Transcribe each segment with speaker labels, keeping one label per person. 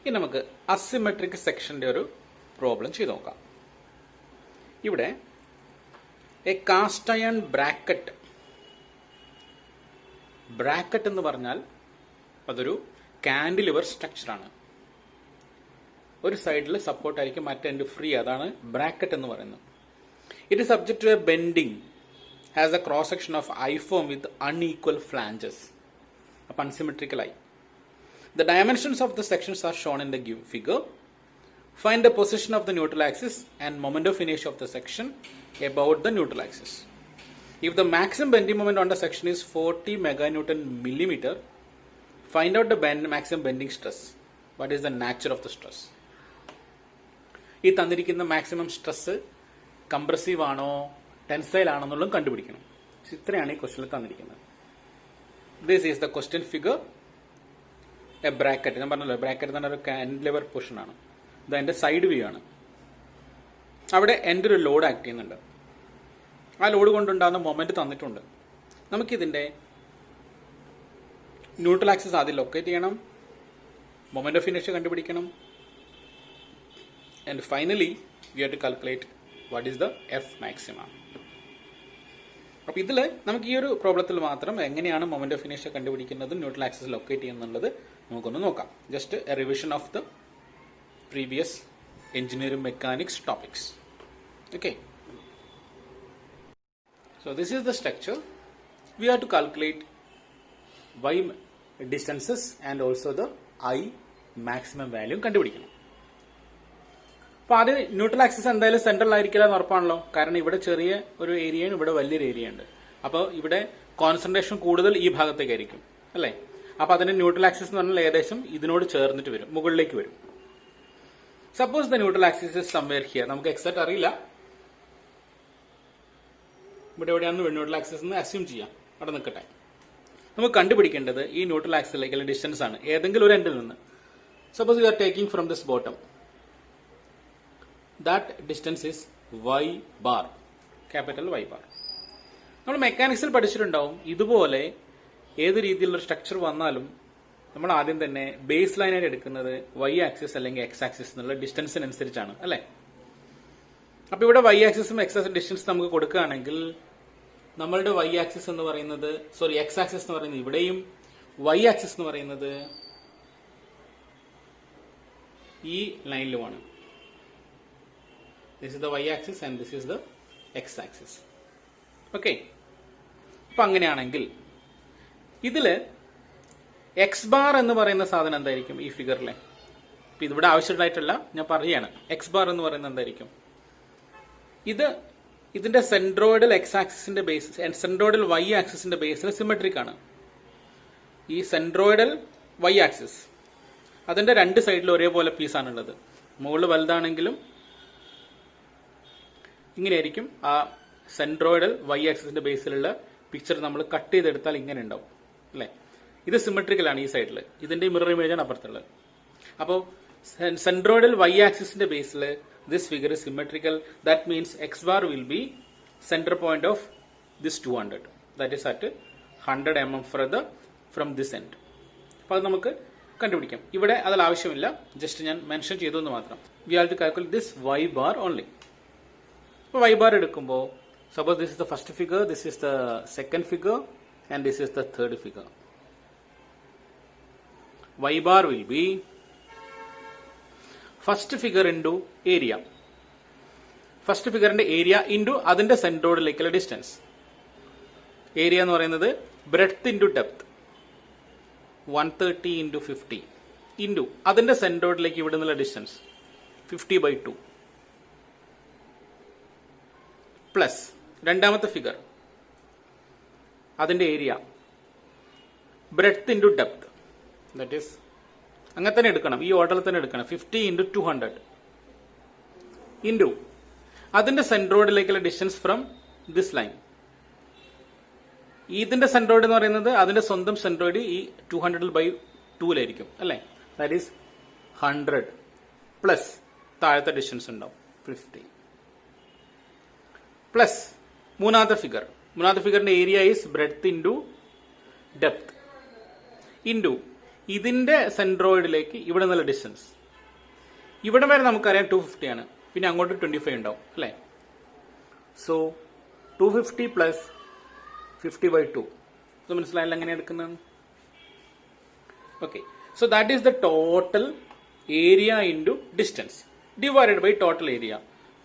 Speaker 1: ഇനി നമുക്ക് അസിമെട്രിക് സെക്ഷന്റെ ഒരു പ്രോബ്ലം ചെയ്ത് നോക്കാം. ഇവിടെ എ കാസ്റ്റ് അയൺ ബ്രാക്കറ്റ് എന്ന് പറഞ്ഞാൽ അതൊരു കാൻഡിലിവർ സ്ട്രക്ചറാണ്. ഒരു സൈഡിൽ സപ്പോർട്ട് ആയിരിക്കും, മറ്റേ എൻഡ് ഫ്രീ. അതാണ് ബ്രാക്കറ്റ് എന്ന് പറയുന്നത്. It is subject to a bending, has a cross section of I-form with unequal flanges. അപ്പോൾ unsymmetrical ആയി. The dimensions of the sections are shown in the figure. Find the position of the neutral axis and moment of inertia of the section about the neutral axis. If the maximum bending moment on the section is 40 meganewton millimeter, find out the maximum bending stress. What is the nature of the stress? ഈ തന്നിരിക്കുന്ന maximum stress compressive ആണോ tensile ആണോ എന്നുള്ളതും കണ്ടുപിടിക്കണം. ഇത്രയാണ് ഈ ക്വസ്റ്റ്യനിൽ തന്നിരിക്കുന്നത്. This is the question figure. A bracket, ഞാൻ പറഞ്ഞല്ലോ ബ്രാക്കറ്റ് തന്നെ ഒരു കാൻഡിലിവർ പൊസിഷൻ ആണ്. ഇത് അതിന്റെ സൈഡ് വ്യൂ ആണ്. അവിടെ എൻ്റെ ഒരു ലോഡ് ആക്ട് ചെയ്യുന്നുണ്ട്. ആ ലോഡ് കൊണ്ടുണ്ടാകുന്ന മൊമെന്റ് തന്നിട്ടുണ്ട്. നമുക്കിതിന്റെ ന്യൂട്രൽ ആക്സിസ് ആദ്യം ലൊക്കേറ്റ് ചെയ്യണം, മൊമെന്റ് ഓഫ് ഇനർഷ്യ കണ്ടുപിടിക്കണം, and finally we have to calculate what is the F maxima. അപ്പോൾ ഇതിൽ നമുക്ക് ഈ ഒരു പ്രോബ്ലത്തിൽ മാത്രം എങ്ങനെയാണ് മൊമെന്റ് ഓഫ് ഇനർഷ്യ കണ്ടുപിടിക്കുന്നതും ന്യൂട്രൽ ആക്സിസ് ലൊക്കേറ്റ് ചെയ്യുന്നുള്ളത് നമുക്കൊന്ന് നോക്കാം. Just a revision of the previous engineering mechanics topics. Okay, so this is the structure. We have to calculate y distances and also the I maximum value കണ്ടുപിടിക്കണം. അപ്പോൾ ആദ്യം neutral axis എന്തായാലും central ആയിരിക്കില്ല എന്ന് ഉറപ്പാണല്ലോ. കാരണം ഇവിടെ ചെറിയ ഒരു ഏരിയയാണ്, ഇവിടെ വലിയൊരു ഏരിയ ഉണ്ട്. അപ്പോൾ ഇവിടെ കോൺസെൻട്രേഷൻ കൂടുതൽ ഈ ഭാഗത്തേക്കായിരിക്കും അല്ലേ. അപ്പോൾ അതിന്റെ ന്യൂട്രൽ ആക്സിസ് എന്ന് പറഞ്ഞാൽ ഏകദേശം ഇതിനോട് ചേർന്നിട്ട് വരും, മുകളിലേക്ക് വരും. Suppose the neutral axis is somewhere here. നമുക്ക് എക്സാക്ട് അറിയില്ല ഇവിടെ എവിടെയാണെന്ന് ന്യൂട്രൽ ആക്സിസ് എന്ന് അസ്യൂം ചെയ്യാം. അവിടെ നിൽക്കട്ടെ. നമുക്ക് കണ്ടുപിടിക്കേണ്ടത് ഈ ന്യൂട്രൽ ആക്സിസിലേക്കുള്ള ഡിസ്റ്റൻസ് ആണ്, ഏതെങ്കിലും ഒരു എൻഡിൽ നിന്ന്. Suppose you are taking from this bottom, that distance is y bar, capital Y bar. നമ്മൾ മെക്കാനിക്സിൽ പഠിച്ചിട്ടുണ്ടാവും, ഇതുപോലെ ഏത് രീതിയിലുള്ള സ്ട്രക്ചർ വന്നാലും നമ്മൾ ആദ്യം തന്നെ ബേസ് ലൈനായിട്ട് എടുക്കുന്നത് y ആക്സിസ് അല്ലെങ്കിൽ x ആക്സിസ് എന്നുള്ള ഡിസ്റ്റൻസിനനുസരിച്ചാണ് അല്ലേ. അപ്പൊ ഇവിടെ y ആക്സിസും x ആക്സിസ് ഡിസ്റ്റൻസ് നമുക്ക് കൊടുക്കുകയാണെങ്കിൽ നമ്മളുടെ y ആക്സിസ് എന്ന് പറയുന്നത് x ആക്സിസ് എന്ന് പറയുന്നത് ഇവിടെയും y ആക്സിസ് എന്ന് പറയുന്നത് ഈ ലൈനിലുമാണ്. This is the y-axis and this is the x-axis. Okay. അപ്പൊ അങ്ങനെയാണെങ്കിൽ ഇതില് എക്സ് ബാർ എന്ന് പറയുന്ന സാധനം എന്തായിരിക്കും ഈ ഫിഗറിലെ? ഇപ്പൊ ഇതിവിടെ ആവശ്യമായിട്ടല്ല, ഞാൻ പറയുകയാണ്. എക്സ് ബാർ എന്ന് പറയുന്നത് എന്തായിരിക്കും? ഇതിന്റെ സെൻട്രോയിഡൽ എക്സ് ആക്സിസിന്റെ ബേസ്, സെൻട്രോയിഡൽ വൈ ആക്സിസിന്റെ ബേസിൽ സിമെട്രിക് ആണ്. ഈ സെൻട്രോയിഡൽ വൈ ആക്സിസ് അതിന്റെ രണ്ട് സൈഡിലും ഒരേപോലെ പീസാണുള്ളത്. മുകളിൽ വലുതാണെങ്കിലും ഇങ്ങനെയായിരിക്കും ആ സെൻട്രോയിഡൽ വൈ ആക്സിസിന്റെ ബേസിലുള്ള പിക്ചർ നമ്മൾ കട്ട് ചെയ്തെടുത്താൽ ഇങ്ങനെ ഉണ്ടാവും അല്ലെ. ഇത് സിമെട്രിക്കലാണ് ഈ സൈഡിൽ, ഇതിന്റെ മിറർ ഇമേജ് ആണ് അപ്പുറത്തുള്ളത്. അപ്പോൾ സെൻട്രോയിഡൽ വൈ ആക്സിസിന്റെ ബേസിൽ this figure is symmetrical. That means x bar will be center point of this 200, that is at 100 mm further from this end. അപ്പോൾ അത് നമുക്ക് കണ്ടുപിടിക്കാം. ഇവിടെ അതിൽ ആവശ്യമില്ല, ജസ്റ്റ് ഞാൻ മെൻഷൻ ചെയ്തു എന്ന് മാത്രം. We have to calculate this Y bar only. അപ്പോൾ y bar എടുക്കുമ്പോൾ suppose this is the first figure, this is the second figure and this is the third figure. y bar will be first figure into area. First ഫിഗറിന്റെ area into അതിന്റെ സെൻട്രോയിഡിലേക്കുള്ള distance. Area എന്ന് പറയുന്നത് breadth into depth 130 into 50 into അതിന്റെ സെൻട്രോയിഡിലേക്ക് ഇവിടെ നിന്നുള്ള distance 50/2 plus രണ്ടാമത്തെ ഫിഗർ അതിന്റെ area breadth into depth, that is അങ്ങനെ തന്നെ എടുക്കണം, ഈ ഓർഡറിൽ തന്നെ എടുക്കണം. 50 ഇൻടു 200 ഇൻടു അതിന്റെ സെൻട്രോയിഡിലേക്കുള്ള ഡിസ്റ്റൻസ് ഫ്രം ദിസ് ലൈൻ. ഇതിന്റെ സെൻട്രോയിഡ് എന്ന് പറയുന്നത് അതിന്റെ സ്വന്തം സെൻട്രോയിഡ് ഈ 200/2 അല്ലെ. ദാറ്റ് ഈസ് 100 പ്ലസ് താഴത്തെ ഡിസ്റ്റൻസ് ഉണ്ടാവും 50 പ്ലസ് മൂന്നാമത്തെ ഫിഗറിന്റെ area is breadth into depth into ഇതിന്റെ സെൻട്രോയിഡിലേക്ക് ഇവിടെ നിന്നുള്ള ഡിസ്റ്റൻസ്, ഇവിടെ വരെ നമുക്കറിയാം 250 ആണ്, പിന്നെ അങ്ങോട്ട് 25 ഉണ്ടാവും അല്ലേ. So 250 plus 50/2. ഇത് മനസ്സിലായല്ലോ എങ്ങനെ എടുക്കുന്നത്. Okay, so that is the total area into distance divided by total area.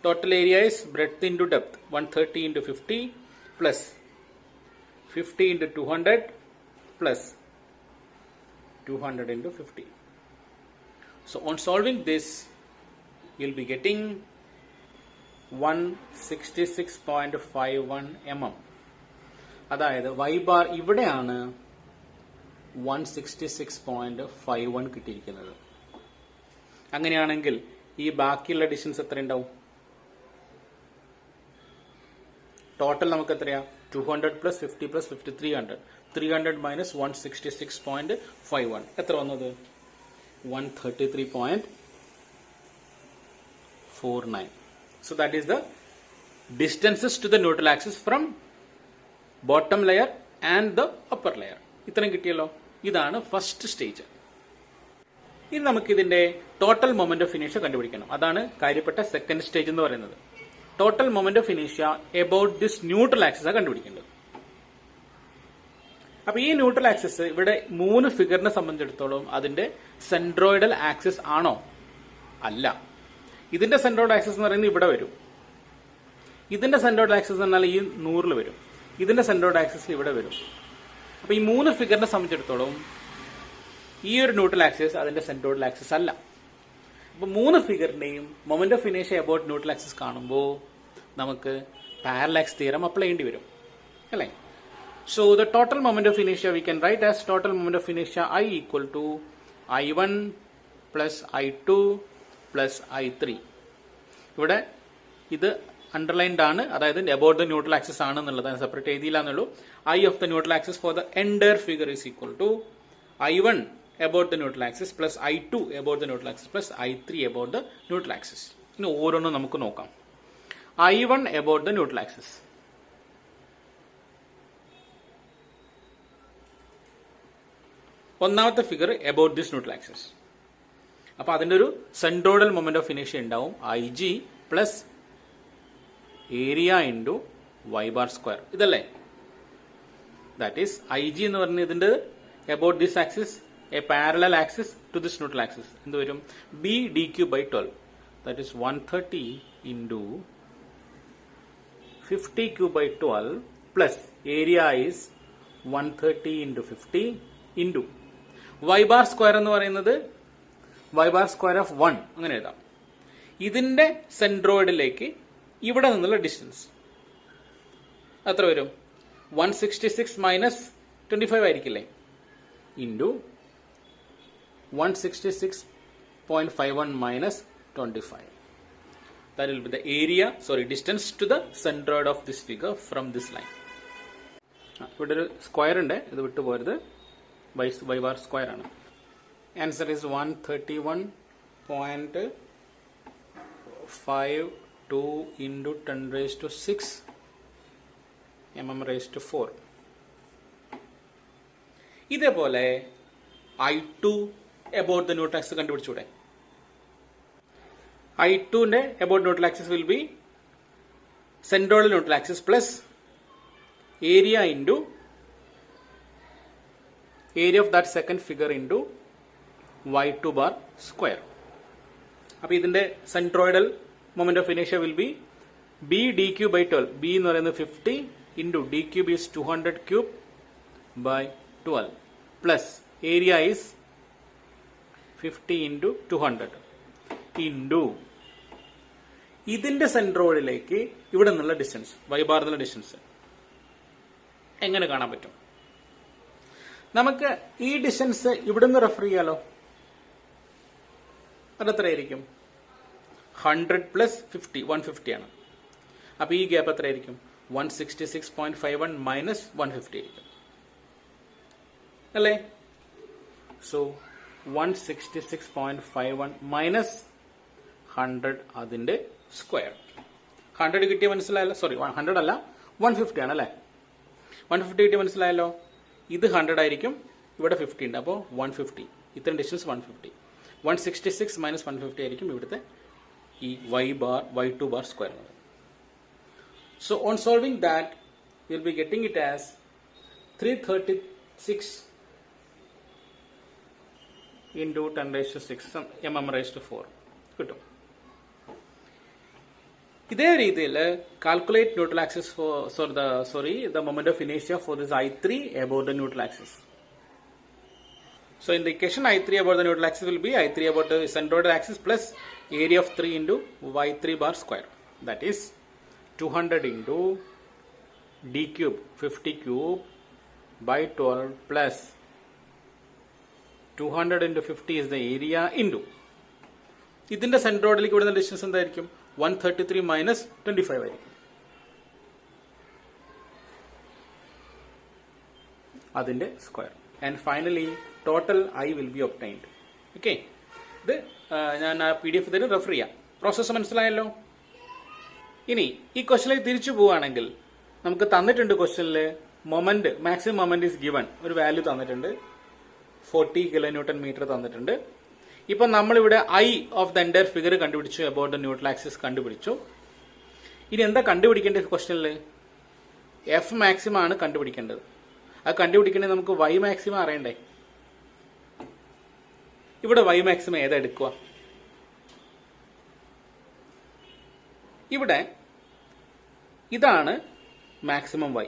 Speaker 1: Total area is breadth into depth, 130 into 50 plus 50 into 200 plus 200 into 50. So on solving this, you'll be getting 166.51 mm. അതായത് y bar ഇവിടെയാണ് 166.51 കിട്ടിയിരിക്കുന്നത്. അങ്ങനെയാണെങ്കിൽ ഈ ബാക്കിയുള്ള distance എത്ര ഉണ്ടാവും? Total നമുക്ക് എത്രയാ? 200 പ്ലസ് 50 പ്ലസ് 50 300. 300 മൈനസ് 166.51 എത്ര വന്നത്? 133.49. So that is the distances to the neutral axis from bottom layer and the upper layer. ഇത്രയും കിട്ടിയല്ലോ. ഇതാണ് ഫസ്റ്റ് സ്റ്റേജ്. ഇനി നമുക്ക് ഇതിന്റെ ടോട്ടൽ മൊമെന്റ് ഓഫ് ഇനേഷ്യ കണ്ടുപിടിക്കണം. അതാണ് കാര്യപ്പെട്ട സെക്കൻഡ് സ്റ്റേജ് എന്ന് പറയുന്നത്. ടോട്ടൽ മൊമെന്റ് ഓഫ് ഇനേഷ്യ എബൌട്ട് ദിസ് ന്യൂട്രൽ ആക്സിസ് ആണ് കണ്ടുപിടിക്കേണ്ടത്. അപ്പൊ ഈ ന്യൂട്രൽ ആക്സിസ് ഇവിടെ 3 ഫിഗറിനെ സംബന്ധിച്ചിടത്തോളം അതിന്റെ സെൻട്രോയിഡൽ ആക്സിസ് ആണോ? അല്ല. ഇതിന്റെ സെൻട്രോയിഡ് ആക്സിസ് എന്ന് പറയുന്നത് ഇവിടെ വരും. ഇതിന്റെ സെൻട്രോയിഡ് ആക്സിസ് എന്ന് പറഞ്ഞാൽ ഈ 100 വരും. ഇതിന്റെ സെൻട്രോയിഡ് ആക്സിസ് ഇവിടെ വരും. അപ്പൊ ഈ 3 ഫിഗറിനെ സംബന്ധിച്ചിടത്തോളം ഈ ഒരു ന്യൂട്രൽ ആക്സിസ് അതിന്റെ സെൻട്രോയിഡൽ ആക്സിസ് അല്ല. അപ്പൊ 3 ഫിഗറിന്റെയും moment of ഇനേഷ്യ about neutral axis കാണുമ്പോൾ നമുക്ക് പാരലാക്സ് തിയറം അപ്ലൈ ചെയ്യേണ്ടി വരും അല്ലേ. So the total moment of ഇനേഷ്യ we can write as total moment of ഇനേഷ്യ I equal to I1 plus I2 plus I3. ഇവിടെ ഇത് അണ്ടർലൈൻഡ് ആണ്, അതായത് അബൌട്ട് ദ ന്യൂട്രൽ ആക്സിസ് ആണ് എന്നുള്ളത് സെപ്പറേറ്റ് എഴുതിയില്ല എന്നുള്ളൂ. I of the neutral axis for the entire figure is equal to I1 about the neutral axis plus I2 about the neutral axis plus I3 about the neutral axis. ഇനി ഓരോന്നും നമുക്ക് നോക്കാം. I1 about the neutral axis. ഒന്നാമത്തെ figure about this neutral axis. അപ്പൊ അതിന്റെ ഒരു centroidal moment of ഇനേഷ്യ ഉണ്ടാവും IG plus area into y bar square. ഇതല്ലേ? ദാറ്റ് ഈസ് IG എന്ന് പറഞ്ഞ ഇതിന്റെ about this axis a parallel axis to this neutral axis. എന്ത് വരും? B dq by 12. That is 130 into 50q by 12 plus area is 130 into 50 into y bar square എന്ന് പറയുന്നത് y bar square of 1 അങ്ങനെ എഴുതാം. ഇതിന്റെ സെൻട്രോയിഡിലേക്ക് ഇവിടെ നിന്നുള്ള ഡിസ്റ്റൻസ് എത്ര വരും? 166 മൈനസ് 25 ആയിരിക്കില്ലേ? Into 166.51 minus 25. That will be the area, distance to the centroid of this figure from this line. ഇവിടെ ഒരു സ്ക്വയർ ഉണ്ട്, ഇത് വിട്ടു പോരുത്. y bar സ്ക്വയർ ആണ്. Answer is 131.52 into 10 raised to 6 mm raised to 4. ഇതേപോലെ I2 about the neutral axis കണ്ടുപിടിച്ചൂടെ? I2 ന്റെ about neutral axis will be centroidal neutral axis plus area into area of that second figure into y2 bar square. അപ്പോൾ ഇതിന്റെ centroidal moment of ഇനേഷ്യ will be B dq by 12. B എന്ന് പറയുന്നത് 50 into d cube is 200 cube by 12 plus area is 50 into 200 into ഇതിന്റെ സെൻട്രോയിഡിലേക്ക് ഇവിടെ നിന്നുള്ള distance y bar എന്നുള്ള ഡിസ്റ്റൻസ് എങ്ങനെ കാണാൻ പറ്റും? നമുക്ക് ഈ ഡിസ്റ്റൻസ് ഇവിടെ നിന്ന് റെഫർ ചെയ്യാലോ. അതെത്രയായിരിക്കും? 100 പ്ലസ് 50 150 ആണ്. അപ്പൊ ഈ ഗ്യാപ്പ് എത്രയായിരിക്കും? 166.51 മൈനസ് 150 ആയിരിക്കും അല്ലേ? സോ 166.51 മൈനസ് 100 അതിന്റെ സ്ക്വയർ. 100 കിട്ടിയ മനസ്സിലായല്ലോ. 100 അല്ല 150 ആണ് അല്ലേ? 150 കിട്ടിയ മനസ്സിലായല്ലോ. ഇത് 100 ആയിരിക്കും, ഇവിടെ 50 ഉണ്ട്. അപ്പോൾ 150, ഇത്രയും ഡിസ്റ്റൻസ് 150. 166 മൈനസ് 150 ആയിരിക്കും ഇവിടുത്തെ ഈ y2 bar square. So on solving that, you'll be getting it as 336 into 10 raised to 6 mm raised to 4 കിട്ടും. ഇതേ രീതിയിൽ calculate neutral axis for the moment of inertia for this I3 about the neutral axis. So in the equation, I3 about the neutral axis will be I3 about the centroidal axis plus area of 3 into y3 bar square. That is 200 into d cube 50 cube by 12 plus 200 into 50 is the area into. ഇതിന്റെ സെൻട്രോയിഡിലേക്ക് വരുന്ന distance എന്തായിരിക്കും? 133 minus 25 ആയിരിക്കും. അതിന്റെ square. And finally total I will be obtained. Okay, ഇത് ഞാൻ PDF ഇതിന് refer ചെയ്യാം. Process മനസ്സിലായല്ലോ. ഇനി ഈ ക്വസ്റ്റ്യനിലേക്ക് തിരിച്ചു പോവുകയാണെങ്കിൽ നമുക്ക് തന്നിട്ടുണ്ട് ക്വസ്റ്റ്യനിൽ moment, maximum moment is given, ഒരു വാല്യൂ തന്നിട്ടുണ്ട്, 40 kN തന്നിട്ടുണ്ട്. ഇപ്പൊ നമ്മളിവിടെ I of the entire figure കണ്ടുപിടിച്ചു, അബൌട്ട് ദ ന്യൂട്രൽ ആക്സിസ് കണ്ടുപിടിച്ചു. ഇനി എന്താ കണ്ടുപിടിക്കേണ്ടത് ക്വസ്റ്റ്യനിൽ? എഫ് മാക്സിമം ആണ് കണ്ടുപിടിക്കേണ്ടത്. അത് കണ്ടുപിടിക്കണമെങ്കിൽ നമുക്ക് y മാക്സിമം അറിയണ്ടേ? ഇവിടെ y മാക്സിമം ഏതാ എടുക്കുക? ഇവിടെ ഇതാണ് മാക്സിമം y.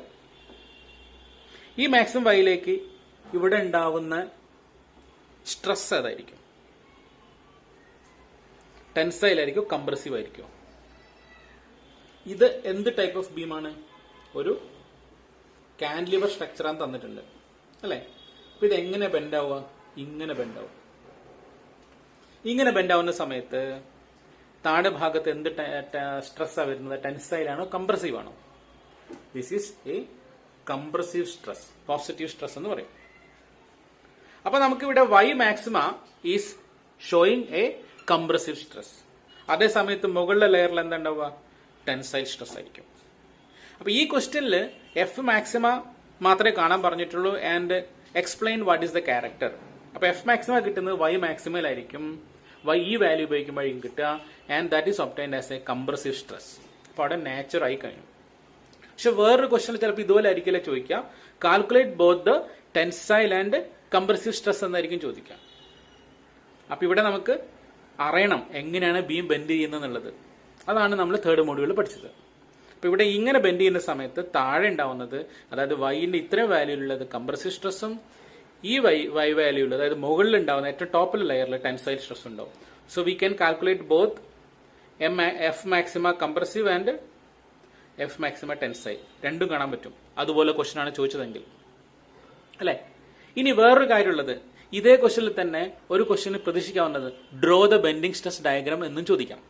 Speaker 1: ഈ മാക്സിമം yയിലേക്ക് ഇവിടെ ഉണ്ടാവുന്ന സ്ട്രെസ് ഏതായിരിക്കും? ടെൻസൈൽ ആയിരിക്കും, കംപ്രസീവ് ആയിരിക്കും? ഇത് എന്ത് ടൈപ്പ് ഓഫ് ബീമാണ്? ഒരു കാന്റിലിവർ സ്ട്രക്ചർ ആണ് തന്നിട്ടുണ്ട് അല്ലെ? അപ്പൊ ഇത് എങ്ങനെ ബെൻഡ് ആവുക? ഇങ്ങനെ ബെൻഡ് ആവും. ഇങ്ങനെ ബെൻഡ് ആവുന്ന സമയത്ത് താഴെ ഭാഗത്ത് എന്ത് സ്ട്രെസ്സാണ് വരുന്നത്? ടെൻസൈൽ ആണോ കംപ്രസീവ് ആണോ? This is A compressive stress, positive stress എന്ന് പറയും. അപ്പൊ നമുക്കിവിടെ y maxima is showing A compressive stress. അതേ സമയത്ത് മുകളിലെ ലെയറിൽ എന്താ ഉണ്ടാവുക? ടെൻസൈൽ സ്ട്രെസ് ആയിരിക്കും. അപ്പൊ ഈ ക്വസ്റ്റ്യനിൽ എഫ് മാക്സിമ മാത്രമേ കാണാൻ പറഞ്ഞിട്ടുള്ളൂ and explain what is the character. അപ്പൊ എഫ് മാക്സിമ കിട്ടുന്നത് y മാക്സിമയിലായിരിക്കും. y ഈ വാല്യൂ ഉപയോഗിക്കുമ്പോഴേക്കും കിട്ടുക and that is obtained as A compressive stress. അപ്പൊ അവിടെ നേച്ചർ ആയി കഴിഞ്ഞു. പക്ഷെ വേറൊരു ക്വസ്റ്റ്യൻ ചിലപ്പോൾ ഇതുപോലെ ആയിരിക്കില്ല ചോദിക്കുക, calculate both the tensile and compressive stress എന്നായിരിക്കും ചോദിക്കുക. അപ്പൊ ഇവിടെ നമുക്ക് അറിയണം എങ്ങനെയാണ് ബീം ബെൻഡ് ചെയ്യുന്നത്. അതാണ് നമ്മൾ തേർഡ് മോഡ്യൂളിൽ പഠിച്ചത്. അപ്പൊ ഇവിടെ ഇങ്ങനെ ബെൻഡ് ചെയ്യുന്ന സമയത്ത് താഴെ ഉണ്ടാവുന്നത്, അതായത് വൈന്റെ ഇത്രയും വാല്യൂലുള്ളത് കംപ്രസീവ് സ്ട്രെസ്സും ഈ വൈ വാല്യൂല്, അതായത് മുകളിൽ ഉണ്ടാവുന്ന ഏറ്റവും ടോപ്പിൽ ലെയറിൽ ടെൻസൈൽ സ്ട്രെസ് ഉണ്ടാവും. So we can calculate both F maxima compressive and F maxima tensile, രണ്ടും കാണാൻ പറ്റും. അതുപോലെ ക്വസ്റ്റ്യൻ ആണ് ചോദിച്ചതെങ്കിൽ അല്ലെ? ഇനി വേറൊരു കാര്യമുള്ളത്, ഇതേ ക്വസ്റ്റ്യനിൽ തന്നെ ഒരു ക്വസ്റ്റ്യന് പ്രതീക്ഷിക്കാവുന്നത് draw the bending stress diagram എന്നും ചോദിക്കാം.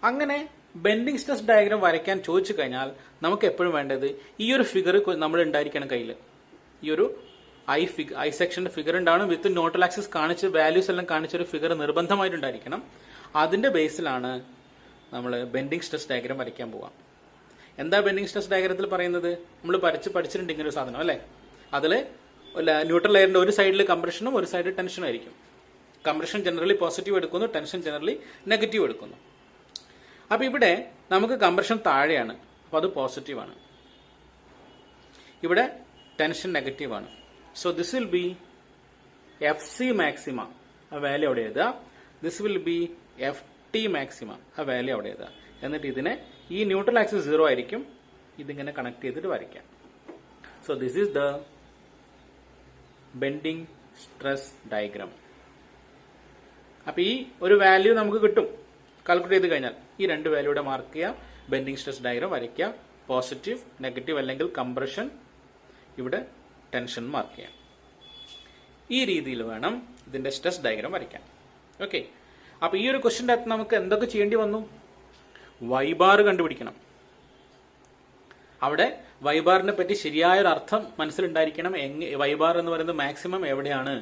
Speaker 1: അങ്ങനെ ബെൻഡിങ് സ്ട്രെസ് ഡയഗ്രാം വരയ്ക്കാൻ ചോദിച്ചു കഴിഞ്ഞാൽ നമുക്ക് എപ്പോഴും വേണ്ടത് ഈ ഒരു ഫിഗർ നമ്മൾ ഉണ്ടായിരിക്കണം കയ്യിൽ. ഈ ഒരു ഐ സെക്ഷന്റെ ഫിഗർ ഉണ്ടാവണം, വിത്ത് ന്യൂട്രൽ ആക്സിസ് കാണിച്ച് വാല്യൂസ് എല്ലാം കാണിച്ചൊരു ഫിഗർ നിർബന്ധമായിട്ടുണ്ടായിരിക്കണം. അതിന്റെ ബേസിലാണ് നമ്മൾ ബെൻഡിങ് സ്ട്രെസ് ഡയഗ്രാം വരയ്ക്കാൻ പോവാം. എന്താ ബെൻഡിങ് സ്ട്രെസ് ഡയഗ്രത്തിൽ പറയുന്നത്? നമ്മൾ പഠിച്ചിട്ടുണ്ട് ഇങ്ങനെ ഒരു സാധനം അല്ലെ? അതില് ന്യൂട്രൽ ലെയറിന്റെ ഒരു സൈഡിൽ കംപ്രഷനും ഒരു സൈഡിൽ ടെൻഷനും ആയിരിക്കും. കംപ്രഷൻ ജനറലി പോസിറ്റീവ് എടുക്കുന്നു, ടെൻഷൻ ജനറലി നെഗറ്റീവ് എടുക്കുന്നു. അപ്പൊ ഇവിടെ നമുക്ക് കംപ്രഷൻ താഴെയാണ്, അപ്പൊ അത് പോസിറ്റീവ് ആണ്. ഇവിടെ ടെൻഷൻ നെഗറ്റീവ് ആണ്. So this will be F C maxima, ആ വാല്യൂ അവിടെ എഴുതുക. This will be F T maxima, ആ വാല്യൂ അവിടെ എഴുതുക. എന്നിട്ട് ഇതിനെ ഈ ന്യൂട്രൽ ആക്സിസ് 0 ആയിരിക്കും, ഇതിങ്ങനെ കണക്ട് ചെയ്തിട്ട് വരയ്ക്കാം. So this is the bending stress diagram. അപ്പൊ ഈ ഒരു വാല്യൂ നമുക്ക് കിട്ടും കാൽക്കുലേറ്റ് ചെയ്ത് കഴിഞ്ഞാൽ. ഈ രണ്ട് വാല്യൂടെ മാർക്ക് ചെയ്യുക, ബെൻഡിങ് സ്ട്രെസ് ഡയഗ്രാം വരയ്ക്കുക. പോസിറ്റീവ്, നെഗറ്റീവ് അല്ലെങ്കിൽ കംപ്രഷൻ, ഇവിടെ ടെൻഷൻ മാർക്ക് ചെയ്യാം. ഈ രീതിയിൽ വേണം ഇതിന്റെ സ്ട്രെസ് ഡയഗ്രാം വരയ്ക്കാൻ. ഓക്കെ, അപ്പൊ ഈ ഒരു ക്വസ്റ്റ്യന്റെ അകത്ത് നമുക്ക് എന്തൊക്കെ ചെയ്യേണ്ടി വന്നു? y ബാർ കണ്ടുപിടിക്കണം. അവിടെ y ബാറിനെ പറ്റി ശരിയായൊരു അർത്ഥം മനസ്സിലുണ്ടായിരിക്കണം. y ബാർ എന്ന് പറയുന്നത് മാക്സിമം എവിടെയാണ്?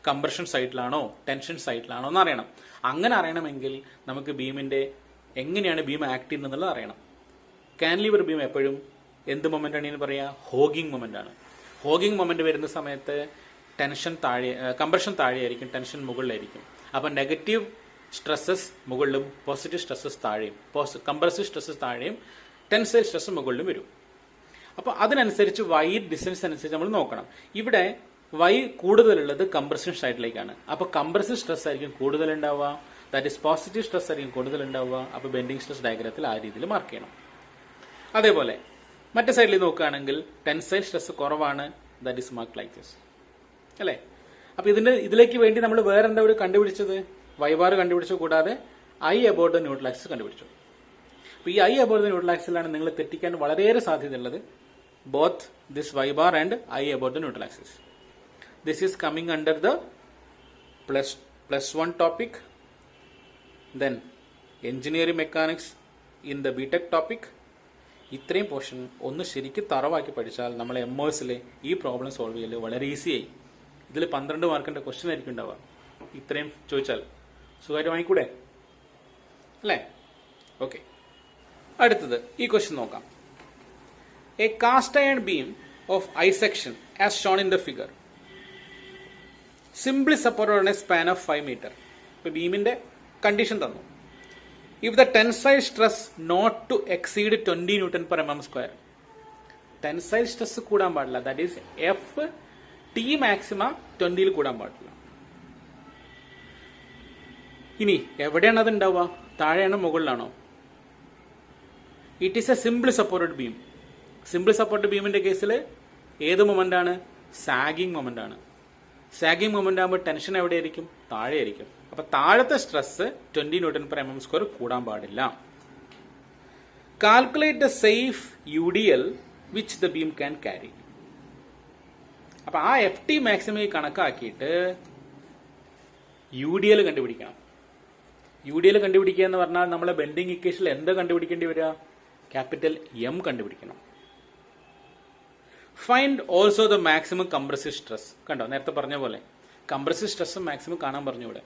Speaker 1: കംപ്രഷൻ സൈറ്റിലാണോ ടെൻഷൻ സൈറ്റിലാണോ എന്ന് അറിയണം. അങ്ങനെ അറിയണമെങ്കിൽ നമുക്ക് ബീമിന്റെ എങ്ങനെയാണ് ബീം ആക്ട് ചെയ്യുന്നത് എന്നുള്ളത് അറിയണം. കാന്റിലിവർ ബീം എപ്പോഴും എന്ത് മൊമെന്റ് ആണ് പറയാ? ഹോഗിങ് മൊമെന്റ് ആണ്. ഹോഗിങ് മൊമെന്റ് വരുന്ന സമയത്ത് കംപ്രഷൻ താഴെയായിരിക്കും, ടെൻഷൻ മുകളിലായിരിക്കും. അപ്പൊ നെഗറ്റീവ് സ്ട്രെസ്സസ് മുകളിലും പോസിറ്റീവ് സ്ട്രെസ്സസ് താഴെയും, കംപ്രസീവ് സ്ട്രെസ്സസ് താഴെയും ടെൻസൈൽ സ്ട്രെസ് മുകളിലും വരും. അപ്പൊ അതിനനുസരിച്ച് വൈ ഡിസ്റ്റൻസ് അനുസരിച്ച് നമ്മൾ നോക്കണം. ഇവിടെ വൈ കൂടുതലുള്ളത് കംപ്രഷൻ സൈഡിലേക്കാണ്. അപ്പൊ കംപ്രസീവ് സ്ട്രെസ് ആയിരിക്കും കൂടുതൽ ഉണ്ടാവുക, ദാറ്റ് ഈസ് പോസിറ്റീവ് സ്ട്രെസ് ആയിരിക്കും കൂടുതൽ ഉണ്ടാവുക. അപ്പൊ ബെൻഡിങ് സ്ട്രെസ് ഡയഗ്രത്തിൽ ആ രീതിയിൽ മാർക്ക് ചെയ്യണം. അതേപോലെ മറ്റേ സൈഡിൽ നോക്കുകയാണെങ്കിൽ ടെൻസൈൽ സ്ട്രെസ് കുറവാണ്, that is mark like this അല്ലേ. അപ്പൊ ഇതിലേക്ക് വേണ്ടി നമ്മൾ വേറെ എന്താ കണ്ടുപിടിച്ചത്? വൈ ബാർ കണ്ടുപിടിച്ചു, കൂടാതെ I about the neutral axis കണ്ടുപിടിച്ചു. അപ്പൊ ഈ ഐ അബൌട്ട് ദ ന്യൂട്രൽ ആക്സിലാണ് നിങ്ങൾ തെറ്റിക്കാൻ വളരെയേറെ സാധ്യതയുള്ളത്. Both this Y bar and I about the neutral axis. This is coming under the +1 topic, then engineering mechanics in the BTech topic. ഇത്രയും portion ഒന്ന് ശരിക്കും തറവാക്കി പഠിച്ചാൽ നമ്മളെ MOSലെ ഈ പ്രോബ്ലം സോൾവ് ചെയ്യൽ വളരെ ഈസിയായി. ഇതിൽ 12 മാർക്കിന്റെ ക്വസ്റ്റ്യൻ ആയിരിക്കും ഉണ്ടാവുക. ഇത്രയും ചോദിച്ചാൽ സുഖമായിട്ട് വാങ്ങിക്കൂടെ അല്ലേ? ഓക്കെ, അടുത്തത് ഈ ക്വസ്റ്റ്യൻ നോക്കാം. A cast iron beam of I section as shown in the figure simply supported on a span of 5 metre. ഇപ്പൊ ബീമിന്റെ കണ്ടീഷൻ തന്നു. If the tensile stress not to exceed 20 Nm/mm². Tensile stress കൂടാൻ പാടില്ല, that is F T maxima 20 കൂടാൻ പാടില്ല. ഇനി എവിടെയാണ് അത് ഉണ്ടാവുക? താഴെയാണോ മുകളിലാണോ? It is a simple supported beam. Simple supported ബീമിന്റെ കേസിൽ ഏത് മൊമെന്റ് ആണ്? സാഗിങ് മൊമെന്റ് ആണ്. സാഗിങ് മൊമെന്റ് ആകുമ്പോൾ ടെൻഷൻ എവിടെയായിരിക്കും? താഴെയായിരിക്കും. അപ്പൊ താഴത്തെ സ്ട്രെസ് 20 Nm/mm² കൂടാൻ പാടില്ല. Calculate the safe UDL which the beam can carry. അപ്പൊ ആ FT മാക്സിമം കണക്കാക്കിയിട്ട് UDL കണ്ടുപിടിക്കണം. UDL കണ്ടുപിടിക്കുക എന്ന് പറഞ്ഞാൽ നമ്മളെ ബെൻഡിങ് ഇക്വേഷനിൽ എന്താ കണ്ടുപിടിക്കേണ്ടി വരിക? ക്യാപിറ്റൽ M കണ്ടുപിടിക്കണം. Find also the maximum compressive stress. കണ്ടോ, നേരത്തെ പറഞ്ഞ പോലെ കംപ്രസീവ് സ്ട്രെസ്സും മാക്സിമം കാണാൻ പറഞ്ഞു ഇവിടെ.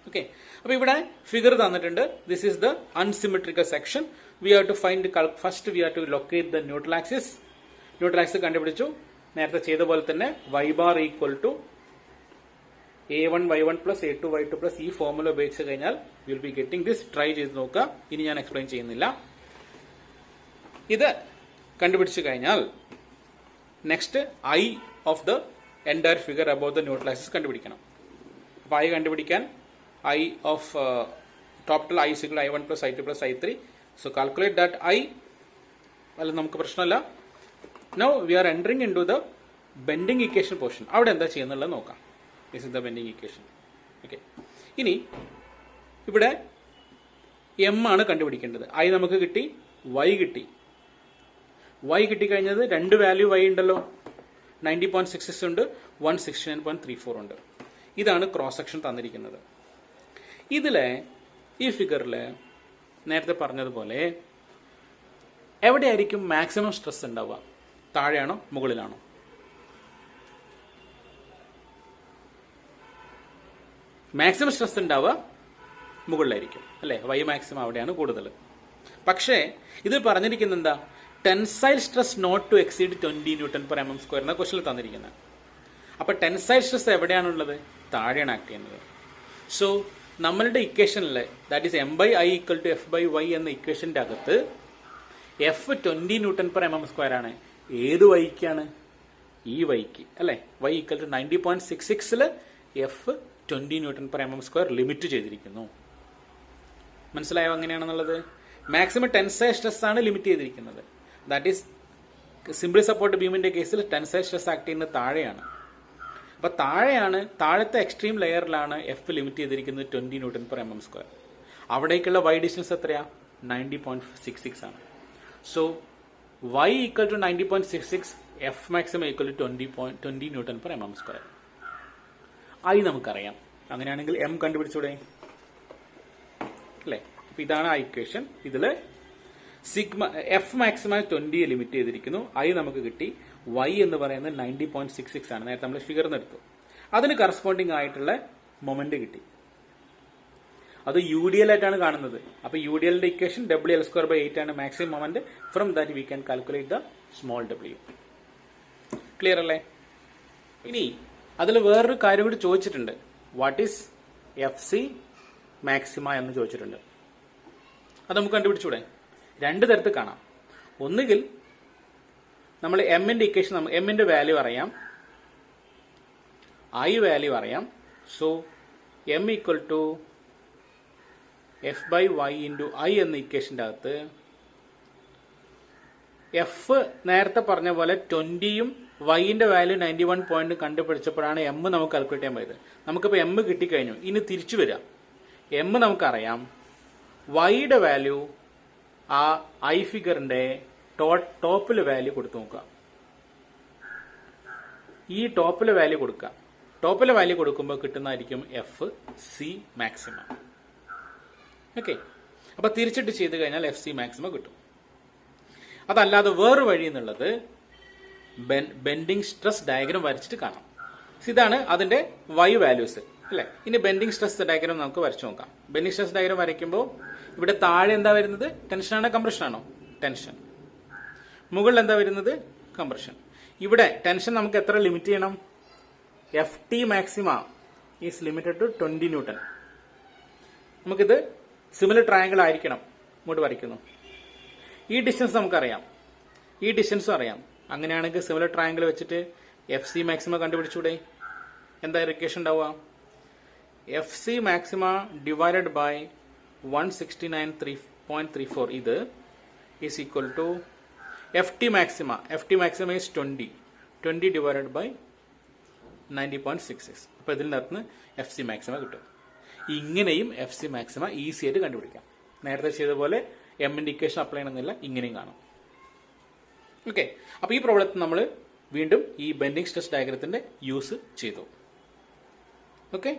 Speaker 1: ഓക്കെ, അപ്പൊ ഇവിടെ ഫിഗർ തന്നിട്ടുണ്ട്. This is the unsymmetrical section. We have to find, first we have to locate the neutral axis. Neutral axis കണ്ടുപിടിച്ചു. നേരത്തെ ചെയ്ത പോലെ തന്നെ y bar equal to A1y1 plus A2y2 plus ഈ ഫോർമുല ഉപയോഗിച്ച് കഴിഞ്ഞാൽ will be getting this. Try ചെയ്ത് നോക്കുക. ഇനി ഞാൻ എക്സ്പ്ലെയിൻ ചെയ്യുന്നില്ല. ഇത് കണ്ടുപിടിച്ചു കഴിഞ്ഞാൽ next I of the entire figure about the neutral axis കണ്ടുപിടിക്കണം. അപ്പൊ ഐ കണ്ടുപിടിക്കാൻ I of total I sigma I1 plus I2 plus I3. So calculate that I. അല്ല, നമുക്ക് പ്രശ്നമല്ല. Now we are entering in to the bending equation portion. അവിടെ എന്താ ചെയ്യുന്നുള്ളത് നോക്കാം. This is the bending equation. Okay, ഇനി ഇവിടെ M ആണ് കണ്ടുപിടിക്കേണ്ടത്. ഐ നമുക്ക് കിട്ടി, Y കിട്ടി. Y കിട്ടിക്കഴിഞ്ഞത് രണ്ട് വാല്യൂ Y ഉണ്ടല്ലോ. 90.66 ഉണ്ട്, 169.34 ഉണ്ട്. ഇതാണ് ക്രോസ് സെക്ഷൻ തന്നിരിക്കുന്നത്. ഇതിലെ ഈ ഫിഗറില് നേരത്തെ പറഞ്ഞതുപോലെ എവിടെയായിരിക്കും മാക്സിമം സ്ട്രെസ് ഉണ്ടാവുക? താഴെയാണോ മുകളിലാണോ? മാക്സിമം സ്ട്രെസ് ഉണ്ടാവുക മുകളിലായിരിക്കും അല്ലെ. Y മാക്സിമം അവിടെയാണ് കൂടുതൽ. പക്ഷേ ഇതിൽ പറഞ്ഞിരിക്കുന്നത് എന്താ? Tensile stress not to exceed 20 Nm/mm² എന്ന ക്വസ്റ്റനിൽ തന്നിരിക്കുന്നത്. അപ്പൊ ടെൻസൈൽ സ്ട്രെസ് എവിടെയാണുള്ളത്? താഴെയാണ് ആക്ട് ചെയ്യുന്നത്. സോ നമ്മളുടെ ഇക്വേഷനിൽ that is M/I equal to F/Y എന്ന ഇക്വേഷന്റെ അകത്ത് F 20 Nm/mm² ആണ്. ഏത് വൈക്കാണ്? ഈ വൈക്ക് അല്ലെ. Y equal to 90.66 F 20 Nm/mm² limit ചെയ്തിരിക്കുന്നു. മനസ്സിലായോ അങ്ങനെയാണെന്നുള്ളത്? മാക്സിമം ടെൻസൈൽ സ്ട്രെസ് ആണ് ലിമിറ്റ് ചെയ്തിരിക്കുന്നത്. ദാറ്റ് ഈസ് സിംപിൾ സപ്പോർട്ട് ബീമിന്റെ കേസിൽ ടെൻസൈൽ സ്ട്രെസ് ആക്ട് ചെയ്യുന്നത് താഴെയാണ്. അപ്പൊ താഴത്തെ എക്സ്ട്രീം ലെയറിലാണ് F ലിമിറ്റ് ചെയ്തിരിക്കുന്നത് 20 Nm/mm². അവിടേക്കുള്ള Y ഡിസ്റ്റൻസ് എത്രയാ? 90.66 ആണ്. So Y equal to 90.66, F maximum equal to 20 Nm/mm². I നമുക്കറിയാം. അങ്ങനെയാണെങ്കിൽ M കണ്ടുപിടിച്ചൂടെ അല്ലേ? അപ്പൊ ഇതാണ് ആ ഇക്വേഷൻ. ഇതില് F മാക്സിമം 20 ലിമിറ്റ് ചെയ്തിരിക്കുന്നു. I നമുക്ക് കിട്ടി. Y എന്ന് പറയുന്നത് 90.66 ആണ്. നേരത്തെ നമ്മൾ ഫിഗർ എടുത്തു. അതിന് കറസ്പോണ്ടിങ് ആയിട്ടുള്ള മൊമെന്റ് കിട്ടി. അത് UDL ആയിട്ടാണ് കാണുന്നത്. അപ്പൊ UDLന്റെ ഇക്വേഷൻ WL² by 8 ആണ് maximum moment. From that we can calculate the small w. Clear അല്ലേ? ഇനി അതിൽ വേറൊരു കാര്യം കൂടി ചോദിച്ചിട്ടുണ്ട്. വാട്ട് ഈസ് FC മാക്സിമ എന്ന് ചോദിച്ചിട്ടുണ്ട്. അത് നമുക്ക് കണ്ടുപിടിച്ചൂടെ? രണ്ട് തരത്തിൽ കാണാം. ഒന്നുകിൽ നമ്മൾ എമ്മിന്റെ ഇക്വേഷൻ, എമ്മിന്റെ വാല്യൂ അറിയാം, I വാല്യൂ അറിയാം. So M equal to F/Y into I എന്ന ഇക്വേഷൻ്റെ അകത്ത് എഫ് നേരത്തെ പറഞ്ഞ പോലെ 20യും വൈന്റെ വാല്യൂ 91 പോയിന്റ് കണ്ടുപിടിച്ചപ്പോഴാണ് എം നമുക്ക് കാൽക്കുലേറ്റ് ചെയ്യാൻ പോയത്. നമുക്കിപ്പോൾ എം കിട്ടിക്കഴിഞ്ഞു. ഇനി തിരിച്ചു വരാം. എം നമുക്കറിയാം, വൈയുടെ വാല്യൂ ആ ഐ ഫിഗറിന്റെ ടോപ്പിൽ വാല്യൂ കൊടുത്തു നോക്കുക. ഈ ടോപ്പിലെ വാല്യൂ കൊടുക്കുക. ടോപ്പിലെ വാല്യൂ കൊടുക്കുമ്പോൾ കിട്ടുന്നതായിരിക്കും FC മാക്സിമം. ഓക്കെ, അപ്പൊ തിരിച്ചിട്ട് ചെയ്ത് കഴിഞ്ഞാൽ FC മാക്സിമം കിട്ടും. അതല്ലാതെ വേറെ വഴി എന്നുള്ളത് ബെൻഡിങ് സ്ട്രെസ് ഡയഗ്രാം വരച്ചിട്ട് കാണാം. ഇതാണ് അതിന്റെ Y വാല്യൂസ് അല്ലെ. ഇനി ബെൻഡിങ് സ്ട്രെസ് ഡയഗ്രാം നമുക്ക് വരച്ചു നോക്കാം. ബെൻഡിങ് സ്ട്രെസ് ഡയഗ്രാം വരയ്ക്കുമ്പോൾ ഇവിടെ താഴെ എന്താ വരുന്നത്? ടെൻഷനാണോ കംപ്രഷനാണോ? ടെൻഷൻ. മുകളിൽ എന്താ വരുന്നത്? കംപ്രഷൻ. ഇവിടെ ടെൻഷൻ നമുക്ക് എത്ര ലിമിറ്റ് ചെയ്യണം? FT maxima is limited to 20 newton. നമുക്കിത് സിമിലർ ട്രയാങ്കിൾ ആയിരിക്കണം. ഇങ്ങോട്ട് വരയ്ക്കുന്നു. ഈ ഡിസ്റ്റൻസ് നമുക്കറിയാം, ഈ ഡിസ്റ്റൻസും അറിയാം. അങ്ങനെയാണെങ്കിൽ സിമിലർ ട്രയാങ്കിൾ വെച്ചിട്ട് FC മാക്സിമ കണ്ടുപിടിച്ചൂടെ? എന്താ ഇക്വേഷൻ ഉണ്ടാവുക? FC മാക്സിമ ഡിവൈഡഡ് ബൈ 169.34 ഇത് is equal to FT maxima. FT maxima is 20 divided by 90.66. അപ്പൊ ഇതിൻ്റെ അകത്ത് FC മാക്സിമ കിട്ടും. ഇങ്ങനെയും FC മാക്സിമ ഈസി ആയിട്ട് കണ്ടുപിടിക്കാം. നേരത്തെ ചെയ്ത പോലെ എമ്മിന്റെ ഇക്വേഷൻ അപ്ലൈ ചെയ്യണമെന്നില്ല, ഇങ്ങനെയും കാണും. ഓക്കെ, അപ്പൊ ഈ പ്രോബ്ലത്തിൽ നമ്മൾ വീണ്ടും ഈ ബെൻഡിങ് സ്ട്രെസ് ഡയഗ്രത്തിന്റെ യൂസ് ചെയ്തു. ഓക്കെ,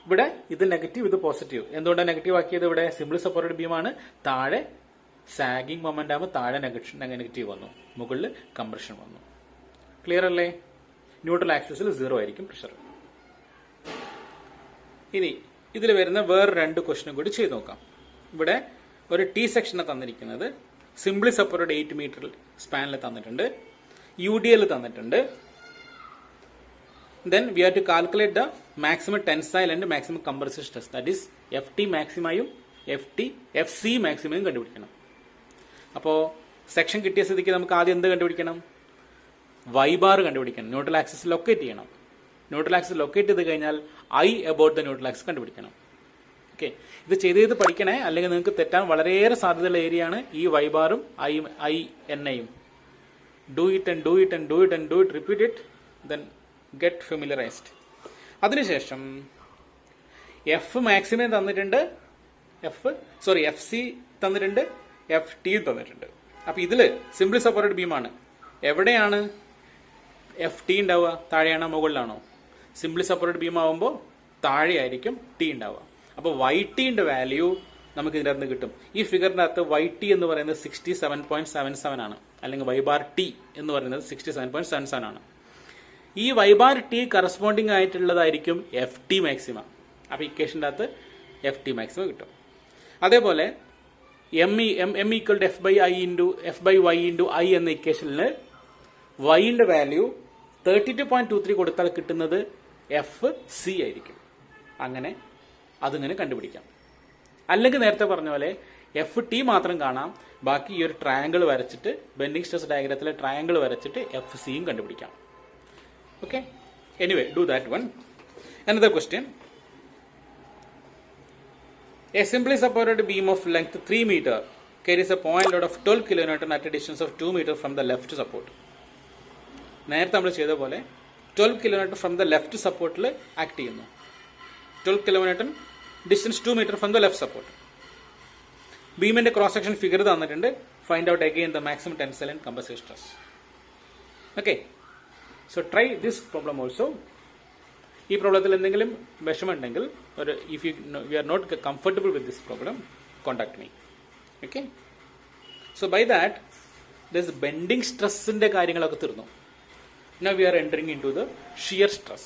Speaker 1: ഇവിടെ ഇത് നെഗറ്റീവ്, ഇത് പോസിറ്റീവ്. എന്തുകൊണ്ടാണ് നെഗറ്റീവ് ആക്കിയത്? ഇവിടെ സിംപിൾ സപ്പോർട്ടഡ് ബീമാണ്. താഴെ സാഗിങ് മൊമെന്റ് ആകുമ്പോൾ താഴെ നെഗറ്റീവ് വന്നു, മുകളിൽ കംപ്രഷൻ വന്നു. ക്ലിയർ അല്ലേ? ന്യൂട്രൽ ആക്സിസിൽ 0 ആയിരിക്കും പ്രഷർ. ഇനി ഇതിൽ വരുന്ന വേറെ രണ്ട് ക്വസ്റ്റ്യനും കൂടി ചെയ്ത് നോക്കാം. ഇവിടെ ഒരു T സെക്ഷനെ തന്നിരിക്കുന്നത് സിംപ്ലി സപ്പോർട്ടഡ് 8 മീറ്റർ സ്പാനിൽ തന്നിട്ടുണ്ട്, UDL തന്നിട്ടുണ്ട്. Then we have to calculate the maximum tensile and maximum compressive stress. That is FT മാക്സിമയും FC മാക്സിമയും കണ്ടുപിടിക്കണം. അപ്പോൾ സെക്ഷൻ കിട്ടിയ സ്ഥിതിക്ക് നമുക്ക് ആദ്യം എന്ത് കണ്ടുപിടിക്കണം? Y ബാർ കണ്ടുപിടിക്കണം. ന്യൂട്രൽ ആക്സിസ് ലൊക്കേറ്റ് ചെയ്യണം. ന്യൂട്രൽ ആക്സിസ് ലൊക്കേറ്റ് ചെയ്ത് കഴിഞ്ഞാൽ I about the neutral axis കണ്ടുപിടിക്കണം. ഓക്കെ, ഇത് ചെയ്ത് പഠിക്കണേ, അല്ലെങ്കിൽ നിങ്ങൾക്ക് തെറ്റാൻ വളരെയേറെ സാധ്യതയുള്ള ഏരിയ ആണ് ഈ Y ബാറും INAയും. Do it and do it and do it and do it, repeat it, then get familiarised. അതിനുശേഷം എഫ് മാക്സിമം തന്നിട്ടുണ്ട്, FC തന്നിട്ടുണ്ട്, FT തന്നിട്ടുണ്ട്. അപ്പൊ ഇതില് സിംപ്ലി സപ്പോർട്ടഡ് ബീമാണ്. എവിടെയാണ് FT ഉണ്ടാവുക? താഴെയാണോ മുകളിലാണോ? സിംപ്ലി സപ്പോർട്ടഡ് ബീം ആവുമ്പോൾ താഴെയായിരിക്കും T ഉണ്ടാവുക. അപ്പോൾ YTന്റെ വാല്യൂ നമുക്ക് ഇതിൻ്റെ അകത്ത് കിട്ടും. ഈ ഫിഗറിന്റെ അകത്ത് YT എന്ന് പറയുന്നത് 67.77 ആണ്, അല്ലെങ്കിൽ Y ബാർ T എന്ന് പറയുന്നത് 67.77 ആണ്. ഈ Y ബാർ T കറസ്പോണ്ടിങ് ആയിട്ടുള്ളതായിരിക്കും FT മാക്സിമ. അപ്പോൾ ഇക്വേഷൻ്റെ അകത്ത് FT മാക്സിമ കിട്ടും. അതേപോലെ M equal to F/Y into I എന്ന ഇക്വേഷനിൽ Yന്റെ വാല്യൂ 32.23 കൊടുത്താൽ കിട്ടുന്നത് FC ആയിരിക്കും. അങ്ങനെ അതിങ്ങനെ കണ്ടുപിടിക്കാം. അല്ലെങ്കിൽ നേരത്തെ പറഞ്ഞ പോലെ FT മാത്രം കാണാം, ബാക്കി ഈ ഒരു ട്രയാങ്കിൾ വരച്ചിട്ട്, ബെൻഡിങ് സ്ട്രെസ് ഡയഗ്രത്തിലെ ട്രയാങ്കിൾ വരച്ചിട്ട് FCയും കണ്ടുപിടിക്കാം. Okay, anyway do that one. Another question. A simply supported beam of length 3 meter carries a point load of 12 kilonewton at a distance of 2 meter from the left support. നേരത്തെ നമ്മൾ ചെയ്ത പോലെ 12 kilometre from the left സപ്പോർട്ടിൽ act ചെയ്യുന്നു. 12 kilometre distance 2 metre from the left support. ബീമിന്റെ cross section figure തന്നിട്ടുണ്ട്. Find out again the maximum tensile and compressive stress. Okay, so try this problem also. ഈ പ്രോബ്ലത്തിൽ എന്തെങ്കിലും വിഷമമുണ്ടെങ്കിൽ, ഒരു if you are not comfortable with this problem, contact me. Okay, so by that this bending സ്ട്രെസ്സിന്റെ കാര്യങ്ങളൊക്കെ തീർന്നു. Now we are entering into the shear stress.